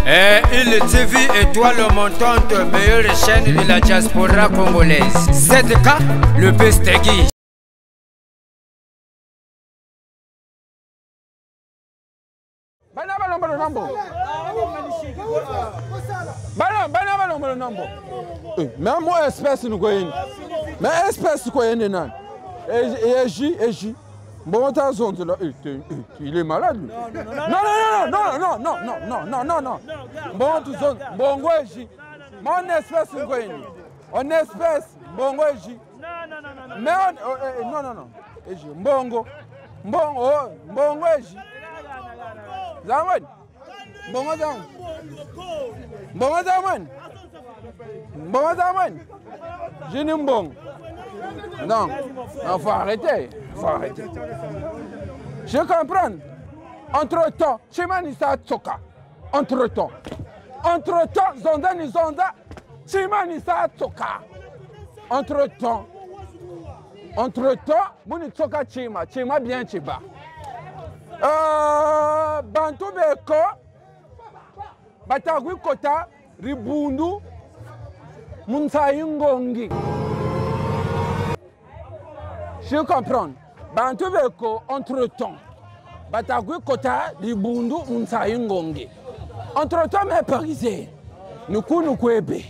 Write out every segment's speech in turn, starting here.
Il TV étoile montante, meilleure chaîne de la diaspora congolaise. ZK, le Bestegui. Mais moi espèce nous connaissons. Mais espèce nous connaissons. Et bon, t'as zone là. Il est malade. Non. Bon, tu zone. Bon, mon espèce nous connaissons. On espèce. Bon, mais non. Bongo. Zaman. J'ai une bonne. Non, il faut arrêter. Je comprends. Entre-temps, Chimanisa Tsoka. Entre-temps, Zonda, Chimanisa Tsoka. Entre-temps, Muni Tsoka Chima bien Chiba. Bantu Beko, Batagui Kota, Ribundu, Munsayingongi. Je comprends. Bantu Beko, entre-temps, Batagui Kota, Ribundu, Munsayingongi. Entre-temps, mes Parisiens, nous kwebe.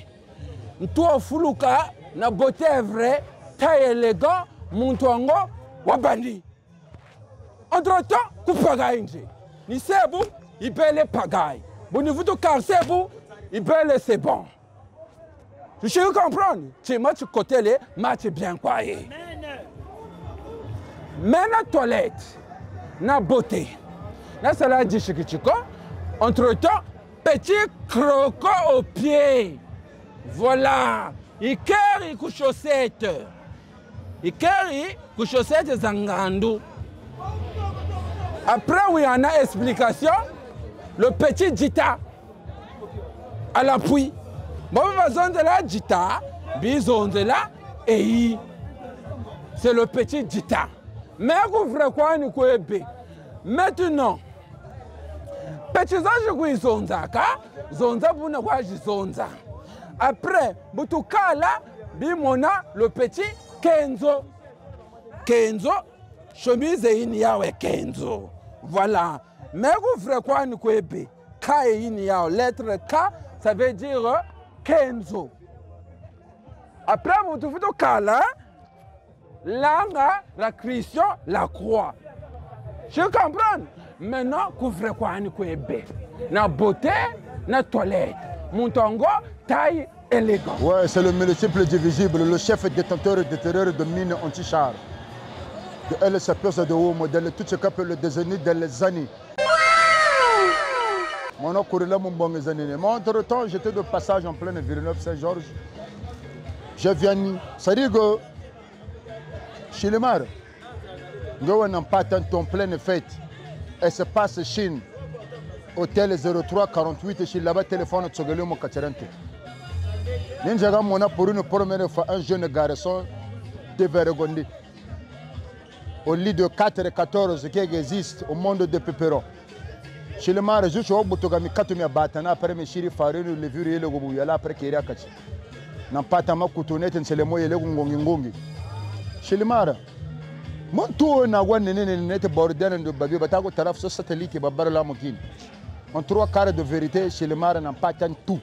Nous fuluka, na beauté vrai, taille élégant, Muntuango, Wabandi. Entre-temps, vous pagayez. Ni sebu, il paye les pagailles. Vous ne vous cassez vous, il paye les c'est bon. Je comprends. Tu match côté les match bien quoi. Mais la toilette, la beauté, la salade de chiquichico. Entre-temps, petit croco au pied. Voilà. Il carry couche chaussette. Il carry couche chaussette zangando. Après, il y a une explication. Le petit Djita à l'appui. Bon, besoin de la Djita, besoin de la EI. C'est le petit Djita. Mais vous ferez quoi, nous quoi. Maintenant, petit ange qui zonza, zonza pour ne pas zonza. Après, Boutoukala, bimona le petit Kenzo. Kenzo. Chemise et Yawe Kenzo. Voilà. Mais vous ferez quoi nous kwebe? K et Yawe. Lettre K, ça veut dire Kenzo. Après, vous trouvez le Kala, la Christian, la croix. Je comprends. Maintenant, vous ferez quoi nous kwebe? Na beauté, na toilette. Montongo, taille élégante. Ouais, c'est le multiple divisible, le chef détenteur de terreur de mine anti-char. Elle se pose de haut modèle, tout ce qu'on peut le désigner dans les années. Mon nom courait là, mon bon années. Mais entre-temps, j'étais de passage en pleine Villeneuve-Saint-Georges. Je viens, ça dit que chez les mares, nous n'avons pas tant en pleine fête. Elle se passe Chine, hôtel 0348, chez là-bas, téléphone, tu as mon Kacherente. Ninjaga Mona pour une première fois un jeune garçon de Vergondi. Au lit de 4 et 14 qui existe au monde de Pépéron. Chez le maire, je suis au Boutogami, 4 000 batana, après mes chiri farine, le vieux et le goubou, yala après Kiriakachi. N'a pas ta makoutonette, c'est le mot et le gongongi. Chez le maire, mon tour n'a pas de bordel de babi, batago taraf sur satellite et babara mokin. En 3 quarts de vérité, chez le maire n'a pas tant tout.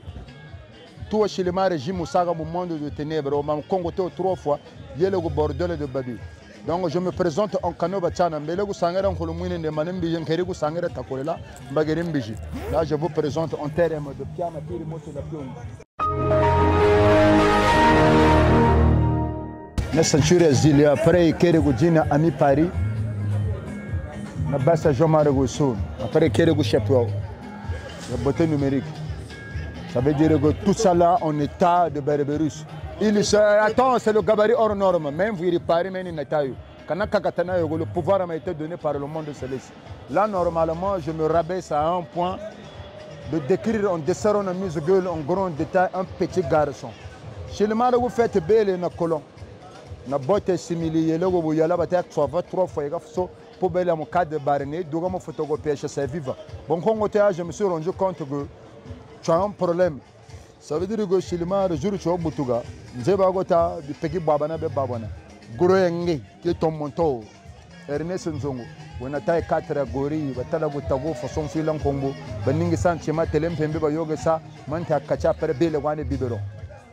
Tout chez le maire, j'ai moussaga mon monde de ténèbres, au même Congo 3 fois, il y a le bordel de babi. Donc je me présente en Kanoba Tchana, mais là je vous présente en termes de piano, na ceinture zile après Kerego Dina Ami Paris, na bassa Jomare Goussoun, après Kerego Chapou, la beauté numérique. Ça veut dire que tout ça là en état de Berbérus. Attends, c'est le gabarit hors norme. Même vous y réparez, mais il n'y a pas eu. Le pouvoir m'a été donné par le monde céleste. Là, normalement, je me rabaisse à un point de décrire en dessin, en mise-gueule, en grand détail, un petit garçon. Chez le mal, vous faites belle et colon. Na botte simili, vous y allez battre 3 fois, pour mon cadre de barné, donc mon photographe, c'est vivant. Bon, quand je me suis rendu compte que tu as un problème. Ça veut dire que Chilimar, le jour où tu as Boutuga, Nzebagota, du Peki Babana, Babana, Groenge, qui est ton monto, Ernest Nzongo, on a taille 4 gori, Batala Goutago, façon filant Congo, Beningisan, Chema, Telem, Pembe, Yoga, Manta, Kacha, Perbe, le Wane Bibero.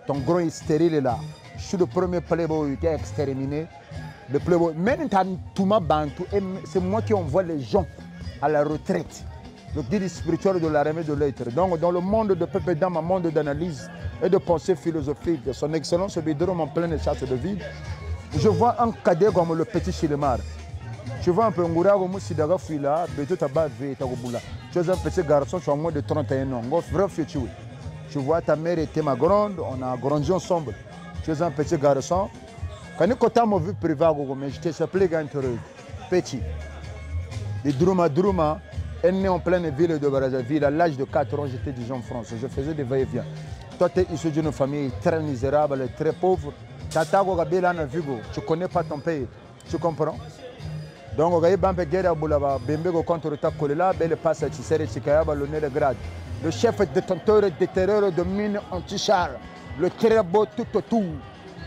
Ton gros est stérile là. Je suis le premier playboy qui a exterminé. Le playboy. Maintenant, tout m'a bantu. C'est moi qui envoie les gens à la retraite. Le guide spirituel de l'armée de l'être. Donc, dans le monde de Pépé, dans mon monde d'analyse et de pensée philosophique, de son excellence Bidrom en pleine chasse de vie, je vois un cadet comme le petit Chilimar. Je vois un peu Ngoura comme Sidaga Fila, Beto Taba Vetagoboula. Tu es un petit garçon, tu as moins de 31 ans. Vrai futur. Tu vois, ta mère était ma grande, on a grandi ensemble. Tu es un petit garçon. Quand nous avons vu privé, je t'ai appelé petit. Et Drouma est né en pleine ville de Brazzaville. À l'âge de 4 ans, j'étais déjà en France. Je faisais des va-et-vient. Toi, tu es issu d'une famille très misérable, très pauvre. Tata Gabela na Vigo, tu ne connais pas ton pays. Tu comprends? Donc, Bembe contre ta Kolela, Belle passe à Tissere Chikayaba, le nez de grade. Le chef détenteur de terreur de mine anti-char, le très beau tout autour,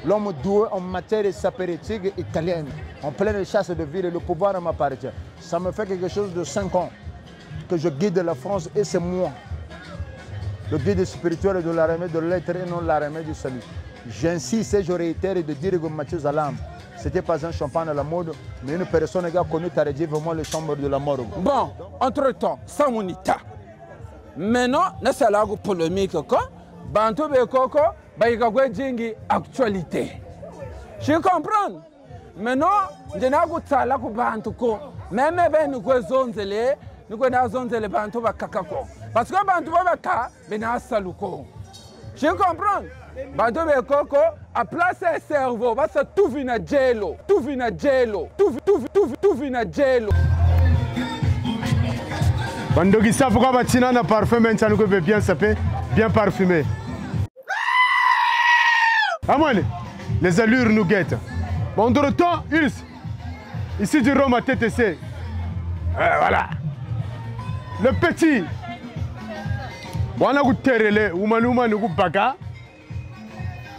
l'homme doué en matière sapéritique italienne, en pleine chasse de ville, le pouvoir m'appartient. Ça me fait quelque chose de 5 ans que je guide la France et c'est moi, le guide spirituel de l'armée de l'être et non l'armée du salut. J'insiste et je réitère de dire que Mathieu Zalam, c'était pas un champagne à la mode, mais une personne qui a connu Taredji, vraiment le chambre de la mort. Bon, entre-temps, Samonita. Maintenant, nous avons une polémique. Bantu Bekoko, Baïkagwe Djingi, actualité. Je comprends. Maintenant, nous avons une Bantu. Même si nous avons zonzele, nous avons zonzele Bantu Bakakako. Parce que Bantu Bakaka, nous avons saluko. Je comprends. Bantu Bekoko a placé un cerveau, parce que tout vient à Jello. Tout vient à Jello. Tout vient à Jello. Bandogi ça pourquoi batina na parfum mais ça nous peut bien saper, bien parfumé. Amone, les allures nous guettent. Bon de temps, ici du Rome à TTC. Voilà. Le petit. On a goûté terrelé, oumanuma nous baga.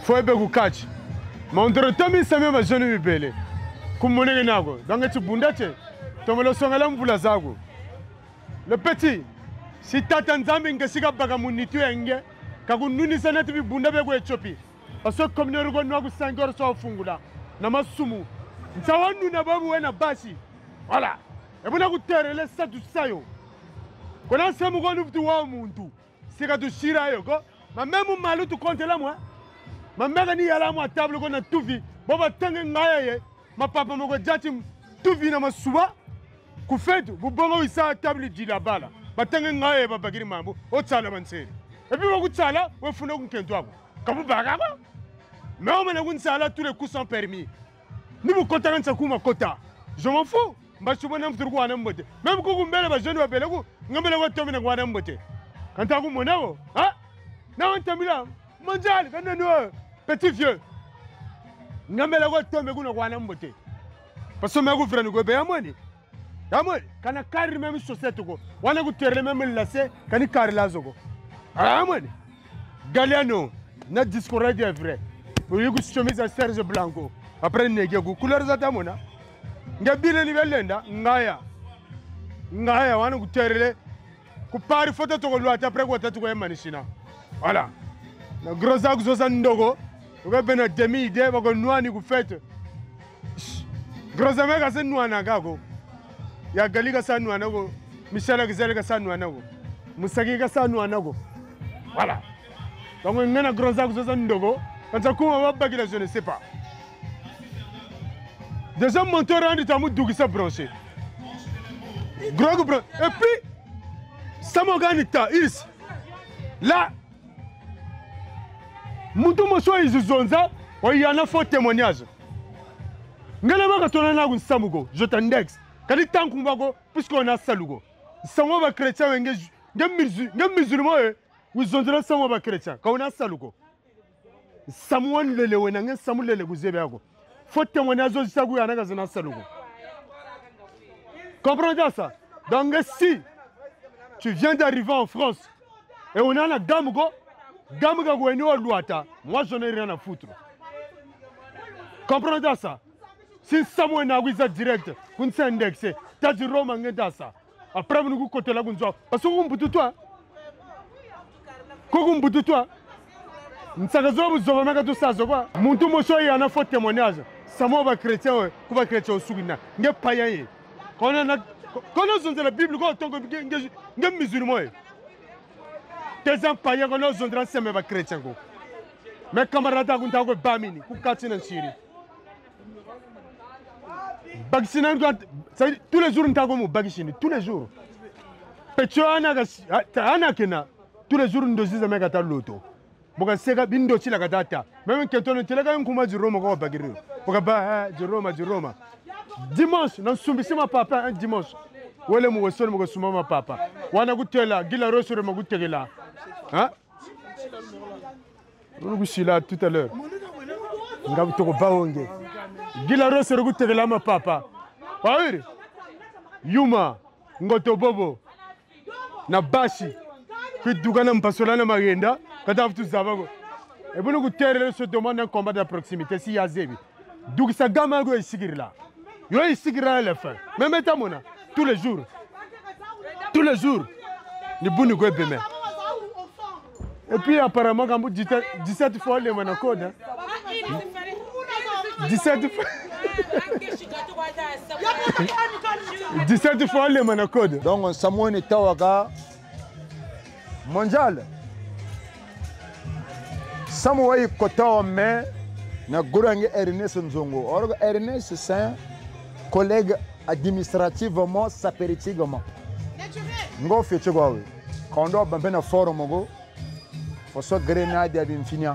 Faut ebe go catch. Mon de temps mi same ma jeune mi belé. Comme mon nago. Donc tu bundache. Tomelo songala mbula zago. Le petit, si tata nzambe ngesiga baga munitu enge, kagununi sana tibi bunda be go echopi. Parce que comme nous regonno go 5 heures so fungula. Na masumu. Ntawannu na babu wena basi. Voilà. Et buna go terele sa du sayo. Kona semu go nuftu wa muntu. Sika du shira yo go. Ma memu malu tu compte la moi. Ma mère ni yala moi table go na tuvi. Boba tenge ngaya ye. Ma papa mo go jatim tuvi na masuba. Koufed, vous bongo isa table di la bala. Batenge ngaye babagiri mambo, o tsala banseri. Et puis vous tsala, vous funa ku kentwa ko. Kabu bagaga. Mais on mena ku tsala tous les coups sont permis. Ni vous kota nsa kuma kota. Je m'en fous. Mba subona mfuru ko anambote. Même ko kumbele ba jeune ba bele ko, ngambele ko tomina ko anambote. Kanta ku monao, hein? Na on tamila. Mondial, kana no petit vieux. Ngambele ko tombe ku na ko anambote. Parce que ma ku frère ko be amoni. Amor, quand on carry même chaussette, on a goûté même lacet, quand on carry la zogo. Amor, Galiano, notre discours est vrai. Vous avez chemise à Serge Blanco. Après, vous avez couleur de Damona. Vous avez bien niveau lenda, Ngaya, on a goûté. Vous parlez photo de l'eau après vous êtes au Manishina. Voilà. Le gros acte de Sandogo, vous avez une demi-idée, vous avez une vous faites. Gros amèque à ce noix nagago. Ya Galiga Sanu Anago, Michel Gazelle Sanu Anago, Musagi Sanu Anago. Voilà. Donc on a un gros acte de Sandogo, quand ça commence à baguer, je ne sais pas. Déjà, mon tour rendu à mon dougisa branché. Gros branché. Et puis, Samoganita, is. Là, Moutou Mosso is Zonza, il y en a faux témoignage. Ngalama Katona un Samugo, je t'indexe. Quand il tant qu'on puisqu'on a salugo. Samo va chrétien, un musulman, ils ont dit Samo va chrétien, quand on a salugo. Samuan le Lewenang, Samuel le Guzebego. Faut témoignage de Sagou et Anagazana salugo. Comprenez ça? Donc si tu viens d'arriver en France, Et on a la Gamugo Gwenyo Luata. Moi, je n'ai rien à foutre. Comprenez ça? Si Samuel n'a pas direct, vous s'est indexé. T'as dit Roma ça. Après, vous nous côté là, vous parce que vous me dites toi. Comment vous dites toi? Nous savons tout ça. Mon tout monsieur, il y a un faux témoignage. Samuel va chrétien, vous va chrétien au Sougina. Il n'y a pas rien. Quand on a la Bible, on est musulman. Des empires, on a besoin de chrétien. Mais camarades, on a bamini, pour catcher en Syrie. Vacciné, tous les jours, on a vacciné, tous les jours. Petro Anakena, tous les jours, on a dit que tu l'auto. Boka sega bindo chila katata. Même quand on est là, on commence à Roma comme bagiro. Boka ba Roma. Dimanche, non sumbisi ma papa un dimanche. Wele mu wesol mu suma ma papa. Wana gutela, gila rosure mu gutela. Hein? On gusila tout à l'heure. Ngam to ba onge. Gila rosure gutela ma papa. Wairi. Yuma, ngoto bobo. Na bashi. Kidugana mpasolana magenda. Et vous nous terrez se demande un combat de proximité si Yazebi. Donc ça gamin go isigir là. Yo isigir à la fin. Même étamona tous les jours. Tous les jours. Ni bouni go beme. Et puis apparemment quand vous dites 17 fois les manacode. 17 fois. 17 fois les manacode. Donc Samuel et Tawaga mondial. Samuel Kota mais na Gourangi Ernest Nzongo. Or Ernest c'est un collègue administrativement, sapéritivement. Ngo fait quoi? Quand on va na forum go, faut soit grenade à l'infini.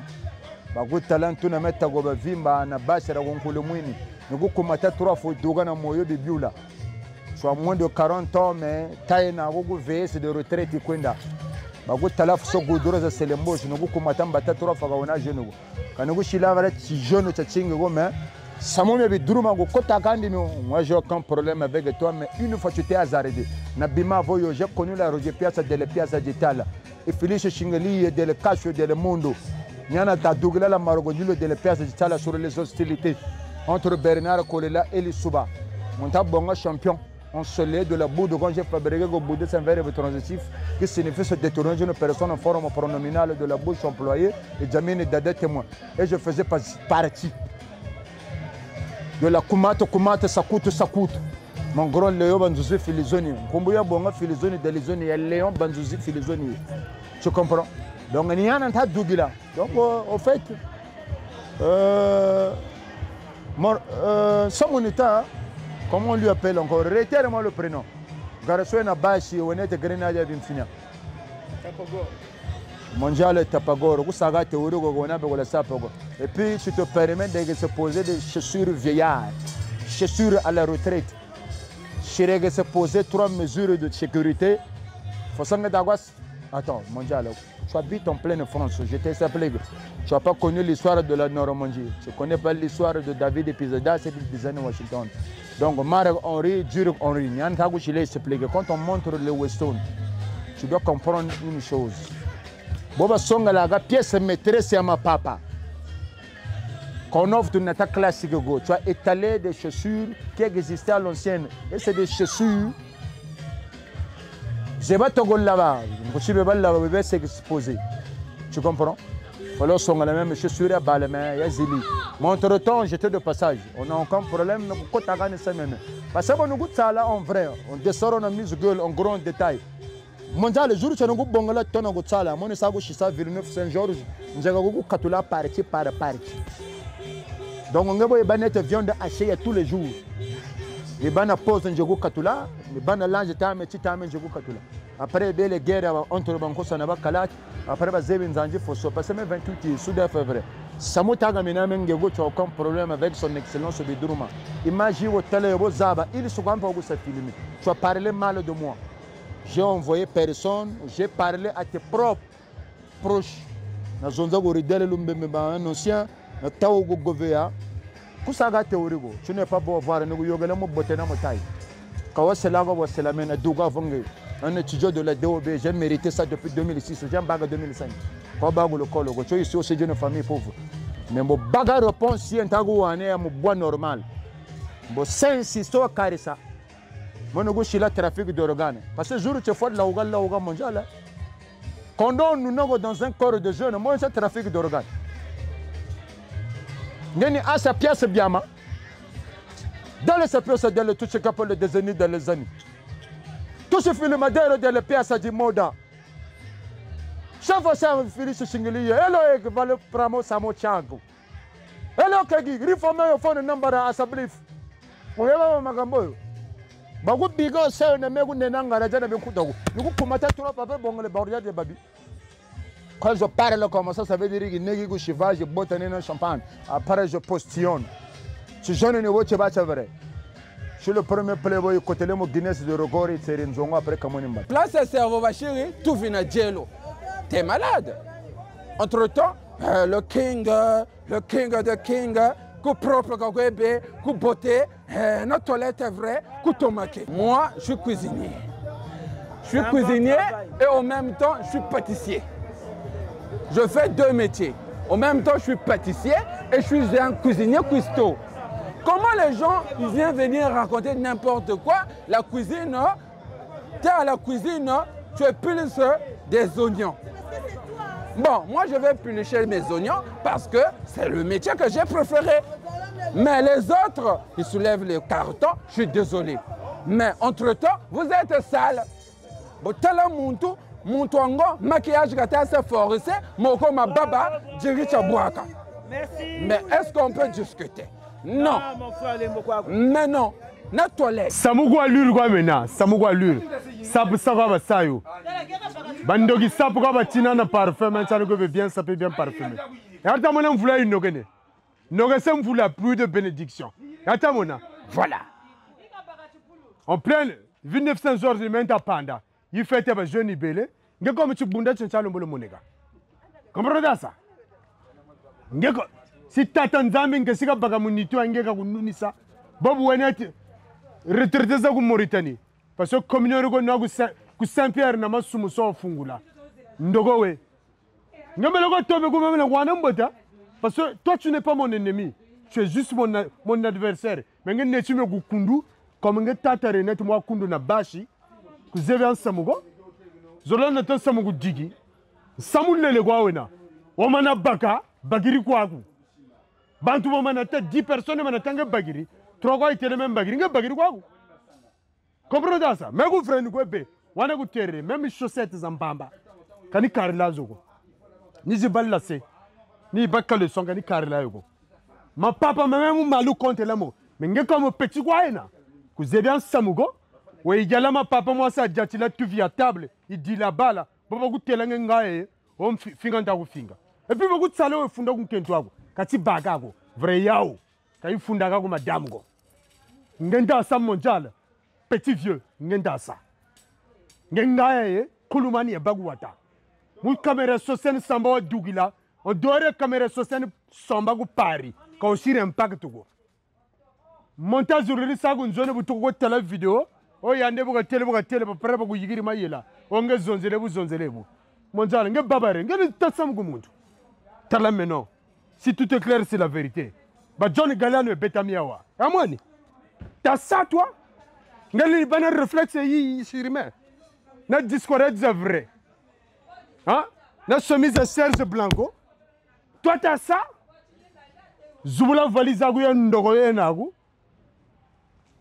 Bago talent tu na meta go bavimba na bashara gonkolo mwini. Ngo komata 3 fois doga na moyo de biula. Soit moins de 40 ans mais taille na go VS de retraite kwenda. Bago talaf so godoro za selembo ngo komata mbata 3 fois ga jeune go. Kanogo shila vala ti jeune cha chingo go mais Samuel be duruma go kota kandi no. Moi j'ai aucun problème avec toi mais une fois tu t'es hasardé. Na bima voyo j'ai connu la Roger Piazza delle Piazza d'Italia. E Felice Chingali del calcio del mondo. Nyana ta dugla la marogondilo delle Piazza d'Italia sur les hostilités entre Bernard Kolela et Lissouba. Mon tabonga champion. On se lève de la boue de quand j'ai fabriqué au bout de 5 verres transitifs qui signifie se détourner d'une personne en forme pronominale de la bouche employée et Jamine Dada témoin. Et je faisais partie de la Kumate Sakutu. Mon grand Léon Banzouzi Filizoni. Kumbuya Bonga Filizoni de Lizoni et Léon Banzouzi Filizoni. Tu comprends? Donc il y a un tas de dougila. Donc au fait, Samonita, comment on lui appelle encore? Réitère-moi le prénom. Garasouena Bashi, on était Grenade Vinfinia. Mondial Tapagoro, Usaga Teorugo, Gonabe, Sapogo. Et puis tu te permets de se poser des chaussures vieillards, chaussures à la retraite. Chiré se poser 3 mesures de sécurité. Attends, Mondial, tu habites en pleine France, je t'ai appelé. Tu n'as pas connu l'histoire de la Normandie. Tu ne connais pas l'histoire de David et Pizada, c'est des années Washington. Donc, Marc Henry, Durk Henry, quand on montre le Weston, tu dois comprendre une chose. Boba Songa la pièce maîtresse à ma papa. Qu'on offre une attaque classique, tu as étalé des chaussures qui existaient à l'ancienne. Et c'est des chaussures. Je vais te dire là-bas. Je vais te s'exposer. Tu comprends? Alors, on a la même chaussure à Balmain, à Zili. Montre-temps, j'étais de passage. On n'a aucun problème. Parce que nous goûtons ça là en vrai. On descend, on a mis gueule en grand détail. Mondial, le jour où tu as un bon ton en Goutsala, mon sago Chissa Villeneuve Saint-Georges, nous avons Katula partie par partie. Donc on a des viande hachée tous les jours. Les bannes posent un jogo Katula, les bannes lange tam et titam et jogo Katula. Après les guerres entre Banco Sanaba Kalat, après Bazébin Zanji Fosso, passé même 28 sous février. Samotaga Minamengego, tu as aucun problème avec son excellence de Drouma. Imagine au télé Zaba, il se voit pas où ça filme. Tu as parlé mal de moi. J'ai envoyé personne, j'ai parlé à tes propres proches. Na zonza go ridele lumbembe ba un ancien na tawo go govea. Kusaga teorigo, tu n'es pas beau voir ne go yogale mo botena mo tai. Kawasela go wasela mena duga vonge. un étudiant de la DOB, j'ai mérité ça depuis 2006, j'ai un bac en 2005. Quand bague le col, je suis ici aussi d'une famille pauvre. Mais mon bagarre répond si un tago est un bois normal. Mon sens histoire carré ça. Mon négocier le trafic d'organes. Parce que jour où tu fais de la ouga mondiale. Quand nous sommes dans un corps de jeunes, moi c'est trafic d'organes. Gagner à sa pièce bien. Dans les pièces de le toucher capable des années dans les années. Tout ce film madère de la pièce de moda. Chaque fois ça finit ce singli. Hello et va le pramo samo chango. Hello kagi, reformer your phone number à sa brief. On est magambo. Bagu bigo c'est ne megu nenanga la jana be kudago. Nous kumata trop papa bon le barrière de babi. Quand je parle comme ça veut dire que negi go chivage botane dans champagne. Après je postillonne. Ce jeune ne voit pas vrai. Je suis le premier playboy côté le Guinness de record et c'est une après Kamonimba. Place à cerveau chérie, tout vient à Jello. T'es malade. Entre-temps, le king de king, coup propre, coup bébé, coup beauté, notre toilette est vrai, coup tomate. Moi, je suis cuisinier. Je suis cuisinier et en même temps, je suis pâtissier. Je fais deux métiers. En même temps, je suis pâtissier et je suis un cuisinier cuistot. Comment les gens ils viennent venir raconter n'importe quoi? La cuisine, tu es à la cuisine, tu épluches des oignons. Bon, moi je vais éplucher mes oignons parce que c'est le métier que j'ai préféré. Mais les autres, ils soulèvent les cartons, je suis désolé. Mais entre-temps, vous êtes sale. Montuango, maquillage gata se forcé, moko ma baba, diricha boaka. Merci. Mais est-ce qu'on peut discuter? Non. Mais non. Na toilette. Samugo allure quoi maintenant? Samugo allure. Sapu sava ba sayo. Bandogi sapu quoi ba tina na parfum, mais ça ne peut bien saper bien parfumé. Et attends mon on voulait une nogene. Nogene voulait plus de bénédiction. Et attends mon voilà. En plein 1900 jours de menta panda. Il fait un jeune ibélé. Nge comme tu bunda tu chalo mbolo monega. Comprends ça? Nge si tata nzambe nge sika baka munitu angeka kununisa. Bobu weneti retraité za ku Mauritanie. Parce que communauté ko na ku Saint-Pierre na masumu so fungula. Ndogo we. Nge meloko tobe ku memele wana mbota. Parce que toi tu n'es pas mon ennemi. Tu es juste mon adversaire. Mais nge netu me ku kundu comme nge tata renet moi kundu na bashi. Ku zeve an samugo. Zolana ta samugo digi. Samulele kwa wena. Wamana baka bagiri kwaku. Bantu wamana ta 10 personnes manatanga bagiri. Trois itele même bagiri nga bagiri kwaku. Comprends ça? Mais vous frère ko be. Wana ku terre même chaussettes zambamba. Kani karila zoko. Ni ziballa se. Ni bakale songa ni karila yoko. Ma papa même malu compte la mo. Mais nga comme petit kwa ena. Ku zeve an samugo. Oui, il y a ma papa, moi, ça, tu vis à table, il dit là-bas, là, beaucoup de télangae, on finganta ou finga. Et puis, beaucoup de salons, funda ou kentuago, kati bagago, vrai yao, kaï fundagago, madame go. Ngenda sa mondial, petit vieux, ngenda sa. Ngengae, kulumani et bagouata. Mon caméra sociale samba dougila, on doit caméra sociale sambago Paris, quand on s'y impact tout. Montage sur le sagon, zone où tu vois la vidéo. Oh yande buga tele pare bugu yigiri mayela onge zonzele bu monzala nge babare nge tatsam gumuntu tala meno si tout est clair c'est la vérité ba John Galano e betamiawa amoni ta ça toi nge li bana réflexe yi sirime na discorette c'est vrai hein na chemise à Serge Blanco toi t'as ça zubula valise agu ya ndogo yenagu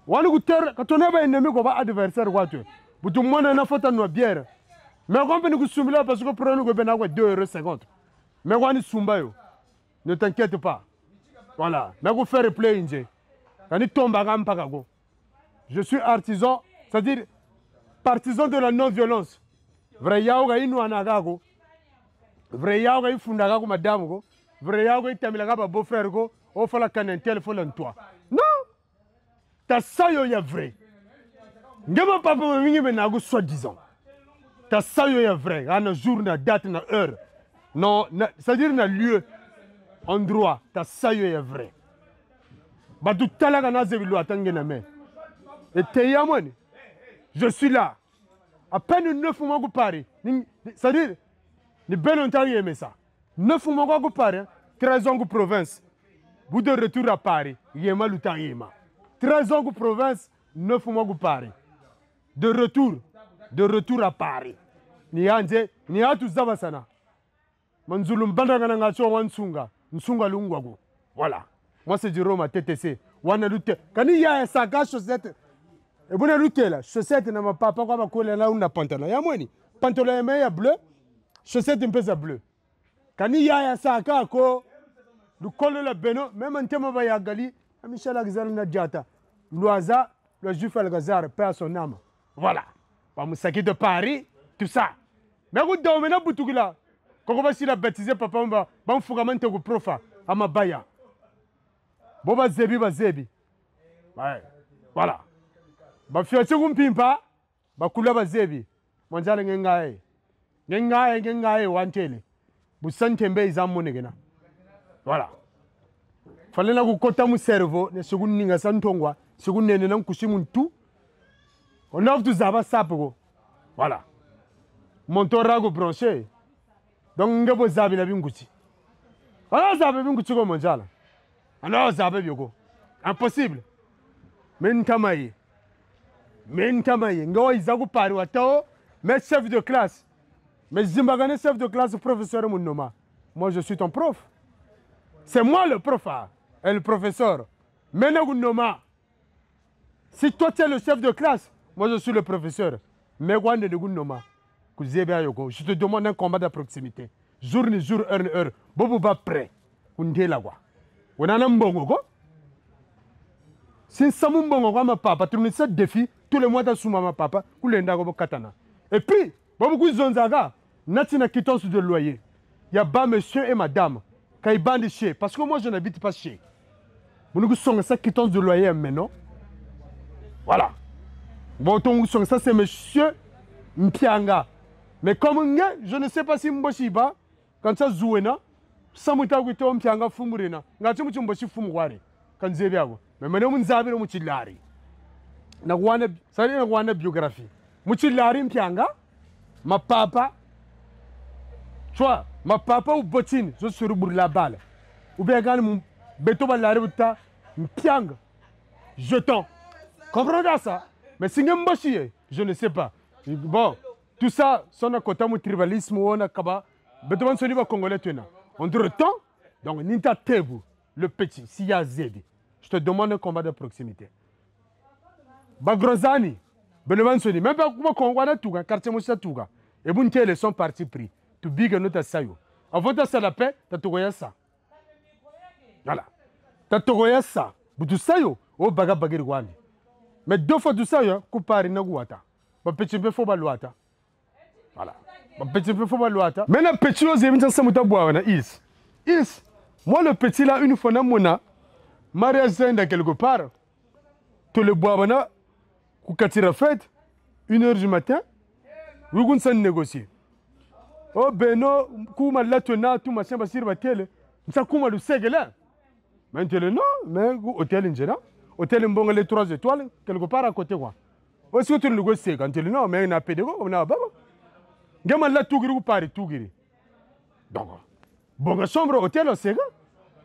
wani kuter katone ba ennemi ko ba adversaire quoi tu butu mona na fota no bière mais quand nous soumila parce que prendre ko bena ko 2,50 €. Mais wani sumba yo ne t'inquiète pas voilà mais ko faire play inje kani tomba ga mpaka go je suis artisan c'est-à-dire partisan de la non violence vrai yao ga inu anaga go vrai yao ga ifunda ga ko madame go vrai yao ga itamila ga ba beau frère go o fala kanentel fola toi non. Ta sayo ya vrai. Ngema papa mingi menago soi-disant. Ta sayo ya vrai. Un jour, na date, na heure. Non, c'est-à-dire na lieu, endroit. Ta sayo ya vrai. Badu talaga na zevilu atangena me. Et te yamone. Je suis là. À peine 9 mois que Paris. C'est-à-dire, ni ben longtemps aimé ça. 9 mois que Paris, 13 ans que province. Vous de retour à Paris, yéma lutan yéma. 13 ans que province, 9 mois que Paris. De retour à Paris. Ni anje, ni atu zabasana. Manzulum bandanga nga cho wansunga, nsunga lungwago. Voilà. Moi c'est du Roma TTC. Wana lute. Kani ya saka chaussette. Et bon lute là, chaussette na ma papa kwa bakole na una pantalon. Ya mweni. Pantalon ya bleu, chaussette un peu bleu. Kani ya saka ko du col la beno, même en tema ba ya gali, Michel Agzal na diata. Loisa, le juif Al-Ghazar, paix à son âme. Voilà. Ba musaki de Paris, tout ça. Mais vous dominez Boutougla. Quand on va s'y la baptiser, papa, on va fougamenter au profa, à ma baya. Boba zebi, ba zebi. Ouais. Voilà. Ba fiaché un pimpa, ba kula ba zebi. Manjale ngengae. Ngengae, wantele. Busante mbe izamu negena. Voilà. Fallait na kukota mu cerveau, ne segun ninga santongwa, segun nene na kushimun tout. On a tout zaba sapo. Voilà. Mon torago branché. Donc, ngebo zabi la binguti. Alors, zabi binguti ko monjala. Alors, zabi bioko. Impossible. Mentamaye. Ngawa izagu pari watao. Mes chefs de classe. Mes zimbagane chef de classe, professeur Mounoma. Moi, je suis ton prof. C'est moi le prof. Et le professeur. Menagunoma. Si toi, tu es le chef de classe, moi, je suis le professeur. Megwande de Gunoma. Je te demande un combat de proximité. Jour ni jour, heure ni heure. Bobo va prêt. On dit là quoi. On a un bon go. Si Samum bon ma papa, tu me sais défi tous les mois dans ma papa, ou l'endago katana. Et puis, Bobo Zonzaga, natina quittance de loyer. Il y a bas monsieur et madame. Quand ils bandent chez, parce que moi je n'habite pas chez. Vous nous sommes ça quittance de loyer maintenant. Voilà. Bon, ton ça c'est monsieur Mpianga. Mais comme je ne sais pas si Mboshiba, quand ça zouena, Samuta Wito Mpianga Fumurina, Natu Mboshi Fumwari, quand Zebiago. Mais maintenant, on a vu Muchilari. Ça y est, on a une biographie. Muchilari Mpianga, ma papa, tu vois, ma papa ou Botine, je suis sur la balle. Ou bien, quand Beto Balarita, Mpianga, jeton. Comprenez ça? Mais si Mboshi, je ne sais pas. Bon. Tout ça, son côté du tribalisme, on a kaba, besoin de se congolais tena. Entre-temps, donc Ninta Tebu, le petit, Sia Zedi, je te demande un combat de proximité. Bagrozani, besoin de se dire, même pas comment Congolais Touga, quartier Moussa Touga, et vous ne sont partis pris, tu big notre sayo. Avant de ça la paix, tu as tout ça. Voilà. Tu as tout ça. Vous sayo, au baga bagirwani. Mais deux fois tout ça, tu pars na guata. Ba petit peu faut baluata. Voilà. Petit peu faut baluata. Maintenant petit aux émissions ça muta boire na is. Moi le petit là une fois na mona mariage dans quelque part. Tu le bois na ku katira fête 1h du matin. Vous gon s'en négocier. Oh beno kuma la tona tout machin basir batele. Ça kuma le segela. Maintenant non, mais hôtel ingéna. Hôtel Mbonga les 3 étoiles quelque part à côté quoi. Aussi tu le négocier quand tu non mais na pédego on a baba. Gama la tugiri pari tugiri. Donc bon chambre hôtel au sega.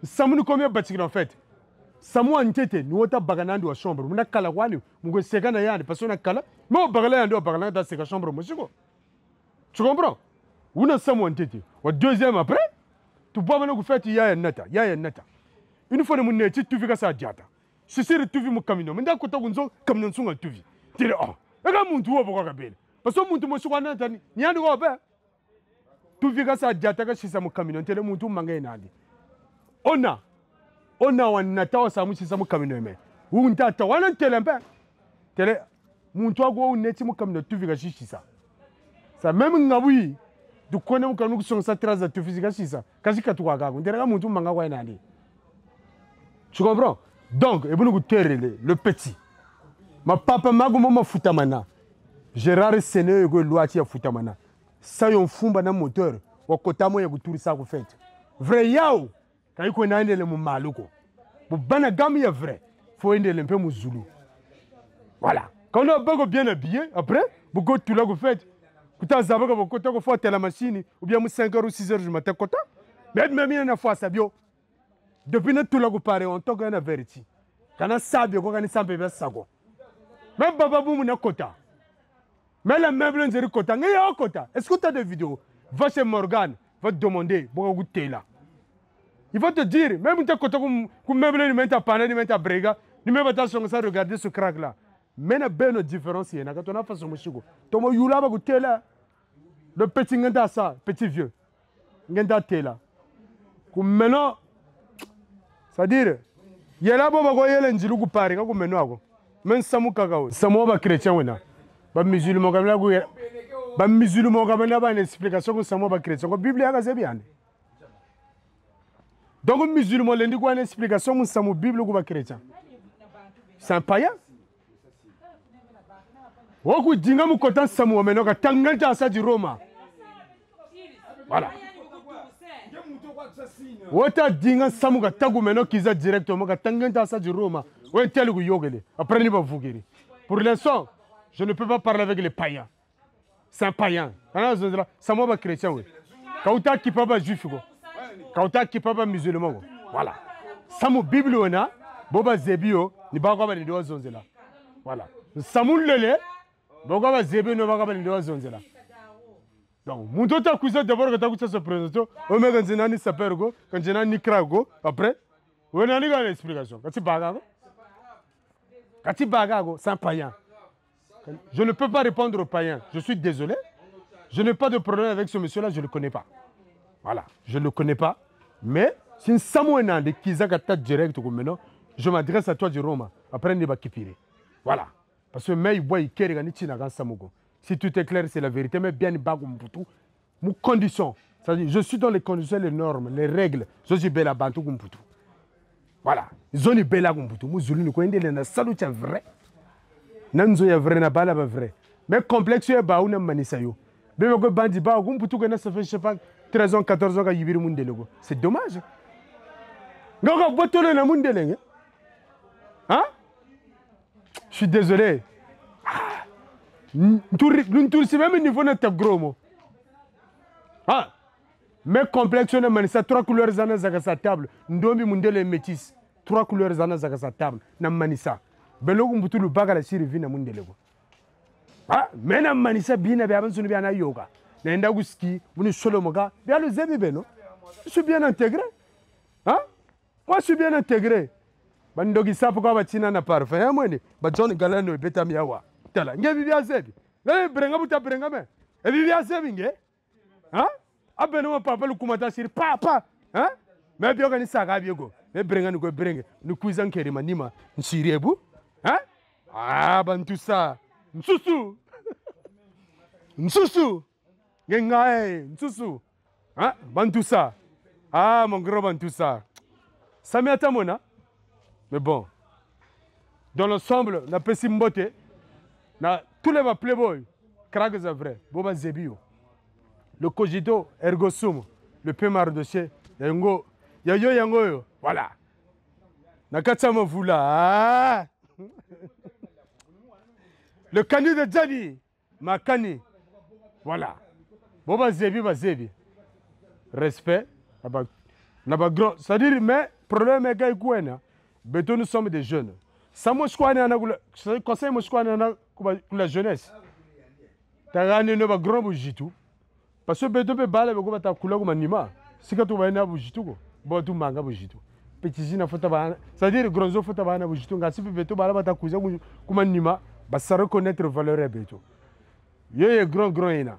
Samu combien bâtir en fait. Samu antete ni wota baganandi wa chambre. Muna kala wani mugo sega na yani parce qu'on a kala. Mais bagala yando bagala dans cette chambre monsieur. Tu comprends? Una samu antete. Au deuxième après tu bois maintenant que fait ya nata. Une fois mon neti tu fika ça diata. Si c'est tu vis mon camion. Mais d'accord tu gonzo camion sunga tu vis. Tire oh. Ega muntu wo boko kabele. Parce que muntu moshwana tani. Nyandi go be. Tu vis ça diata ka shisa mon camion. Tele muntu manga nandi. Ona wanata wa samu shisa mon camion me. Untata wana tele mpe. Tele muntu go uneti mon camion tu vis shisa. Ça même ngabui. Du kone mo kanu kusonga sa traza tu vis shisa. Kasi katuwa gago. Tele muntu manga wa nandi. Tu comprends? Donc, le petit. Ma papa m'a futamana. Gérard Séné ego loati a futamana. Ça yon fumba na moteur. Wa kotamo ya guturi sa ko fait. Vrai yao. Kai ko na ndele mu maluko. Bu bana gami ya vrai. Faut ndele mpe mu zulu. Voilà. Quand on a bien habillé, après, beaucoup de tout là, vous faites. Quand on a beaucoup de fois à la machine, ou bien 5h ou 6h du matin, mais même une fois, ça bio. Depuis que tout là, vous parlez, on toque une vérité. Quand on a ça, on a ça, on a ça. Même Baba Boum, on a quota. Mais la meuble, on a quota. Il y a un quota. Est-ce que tu as des vidéos? Va chez Morgan, va te demander, bon, goûter là. Il va te dire, même si tu as quota, comme meuble, il met à panne, il met à brega, il met à attention à regarder ce crack là. Mais il y a une différence. Quand on a fait ce monsieur, Tomo Yula va goûter là. Le petit ngenda ça, petit vieux. Ngenda té là. Comme maintenant, c'est-à-dire, il y a là, bon, il y a un njilou pari, comme maintenant. Même Samu Kagao. Samu va chrétien, oui. Ba musulman, comme là, ba musulman, comme là, ba une explication que Samu va chrétien. La Bible, c'est bien. Donc, musulman, il y a une explication que Samu Bible va chrétien. C'est un païen. Woku dinga mu kota Samu ameno ka tanganta sa di Roma. Voilà. Wota dinga Samu ka tagu meno kiza directement ka tanganta sa di Roma. Ouais tel go yogele. Après ni ba vugiri. Pour l'instant, je ne peux pas parler avec les païens. C'est un païen. Samu ba chrétien oui. Kauta ki pa ba juif go. Kauta ki pa ba musulman go. Voilà. Samu Bible ona boba zebio ni ba ko ba ni do zonzela. Voilà. Samu lele donc, Zébé ne va pas aller dans zone là. Donc, mon total cousin d'abord quand tu as se présenter, au même quand tu s'appelle go, quand tu as Nicaragua, après, on a une explication. Quand tu bagago, c'est un païen. Je ne peux pas répondre aux païens. Je suis désolé. Je n'ai pas de problème avec ce monsieur-là, je ne le connais pas. Voilà, je ne le connais pas. Mais si un Samuel de Kizakata direct comme maintenant, je m'adresse à toi du Roma. Après, on va kipiri. Voilà. Parce que mais il voit il kéré gani tina gan samugo. Si tout est clair, c'est la vérité. Mais bien il bague mputu. Mon condition, c'est-à-dire je suis dans les conditions, les normes, les règles. Je suis bela bantu mputu. Voilà. Zoni bela mputu. Mu zulu ni ko ndele na salu cha vrai. Nanzo ya vrai na bala ba vrai. Mais complexe ya ba una manisa yo. Bebe ko bandi ba mputu ko na ça fait je sais pas 13 ans 14 ans ka yibiri mundele go. C'est dommage. Ngoko botolo na mundele. Hein? Je suis désolé. Nous tous même niveau de ta gros. Ah, mais complexe on a ça 3 couleurs zana zaka sa table. Ndombi mundele métis. 3 couleurs zana zaka sa table. Na manisa. Belogo mbutu lu bagala siri vina mundele go. Ah, mais na manisa bina be aban sunu bi ana yoga. Na enda guski, muni solo moga. Bien le zebi beno. Je suis bien intégré. Hein? Moi je suis bien intégré. Bandogi sapo kwa bachina na parfum ya mwene ba John Galano beta miawa tala nge bibi azebi le brenga buta brenga me e bibi azebi nge ha abeno ma papa lu kumata siri papa ha me bi organisa ga biego me brenga ni ko brenga ni kuizan keri manima nsiri ebu ha ah bantusa nsusu nsusu ngengae nsusu ha bantusa ah mon gros bantusa Samia tamona. Mais bon, dans l'ensemble, na pesi mbote, na tous les playboy, craques c'est vrai, boba zebio, le cogito ergo sum, le pémar de chez yango, yango, voilà. Na katsama vula, ah. Le cani de Djani, ma cani, voilà. Boba zebi, ba zebi. Respect, naba grand, c'est-à-dire, mais problème est qu'il y a Beto, nous sommes des jeunes. Ça me conseille pour la jeunesse. Tu as un grand bougitou. Parce que Beto peut baler avec ta couleur comme anima. Si tu as un bougitou, bon, tu manges un bougitou. Petit zina faut tabac. C'est-à-dire gros faut tabac un bougitou. Quand si Beto baler avec ta couleur comme anima, bah ça reconnaître valeur de Beto. Il y a grand ina.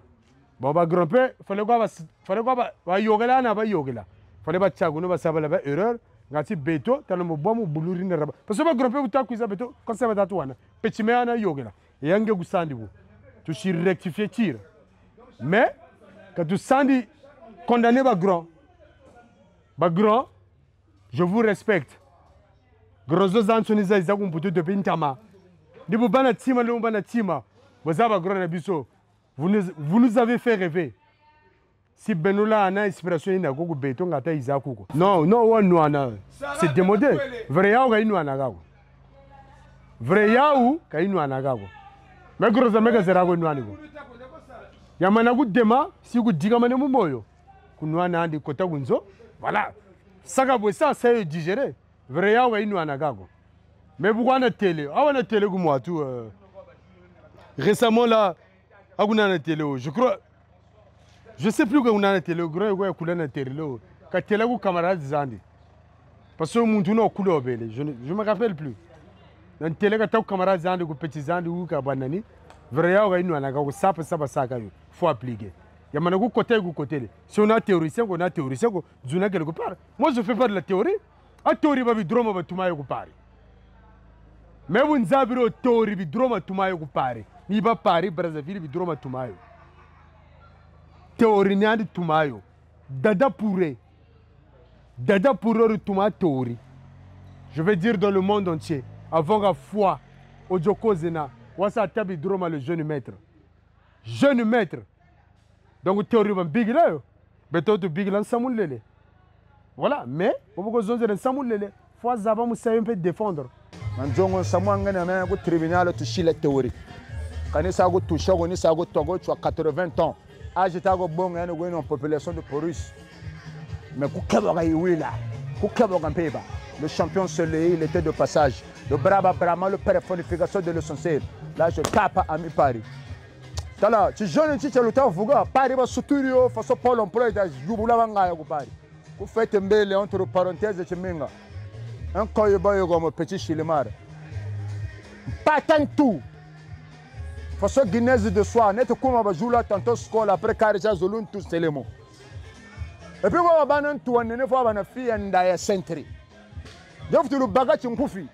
Bon bah grand père, fallait quoi yogela na ba yogela. Fallait pas tchago no ba sabala ba erreur. Ngati Beto tala mo bomu buluri ne raba parce que ba groupe uta kuiza Beto quand ça va tatouana petit me ana yogela yange gusandi bu tu si rectifier tir mais quand tu sandi condamner ba grand je vous respecte grosso zansoniza izaku mputu de pintama dibu bana tima le bana tima bozaba grand na biso vous nous avez fait rêver. Si Benoula a une inspiration, il a beaucoup de béton, non, non, c'est démodé. Vrai yaou, il y a une Vrai yaou, il y a une Mais gros amega zera go nwani go. Yamana go dema si go diga mane mu moyo. Kunwana andi kota gunzo. Voilà. Saka bo ça c'est digéré. Vrai wa inwana gago. Mais pourquoi on a télé? Ah on a télé go moi tout récemment là aguna na télé je crois je sais plus que on a na télé gros go kula na télé lo. Ka télé go camarades zandi. Parce que mon tourno couleur belle, je me rappelle plus. Dans télé ka taw camarades zandi go petits zandi ou ka banani. Vrai wa inwana gago sapa saka yo. Faut appliquer. Il y a un côté. Si on a théoricien, on a théoricien, on a quelque part. Moi, je ne fais pas de la théorie. La théorie va vidroma va tout maïe Paris. Mais vous n'avez pas de théorie vidroma tout maïe Paris. Ni va Paris, Brazzaville vidroma tout maïe. Théorie n'y a de tout maïe. Dada pourrait tout maïe théorie. Je vais dire dans le monde entier, avant la foi, au Djoko Zena, wasa tabi vidroma le jeune maître. Jeune maître. Donc, théorie va big là, mais toi, tu big là, Samoul Lele. Voilà, mais, on peut dire Samoul Lele, faut savoir un peu défendre. Manjongo Samoul Lele, mais au tribunal, tu chiles la théorie. Quand il s'agit de toucher, on s'agit de Togo, tu as 80 ans. Âge de Togo, bon, il y a une population de Porus. Mais le champion Soleil, il était de passage. Le Braba Brahma, le personification de l'essentiel. Là, je tape à mi-Paris. Tala, tu jeune tu le temps fuga Paris va soutenir façon Paul emploi da jubula wanga ya Paris. Ku fête mbele entre parenthèses chiminga. Un koyo boyo comme petit Chilemar. Pas tant tout. Façon Guinness de soi, net comme va jouer tantôt score après carrière zolun tout selemo. Et puis on va banan tout on ne fois na fille nda ya centre. Donc tu le bagage nkufi.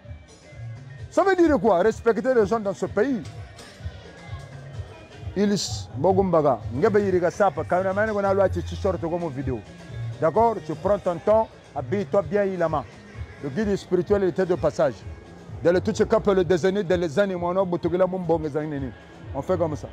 Ça veut dire quoi? Respecter les gens dans ce pays. Ilis Bogumbaga, Ngebe Yiriga Sapa, cameraman, on a l'ouat, tu sors comme vidéo. D'accord? Tu prends ton temps, habille-toi bien, Ilama. Le guide spirituel était de passage. Dans le tout ce cap, le déjeuner, dans les années, on fait comme ça.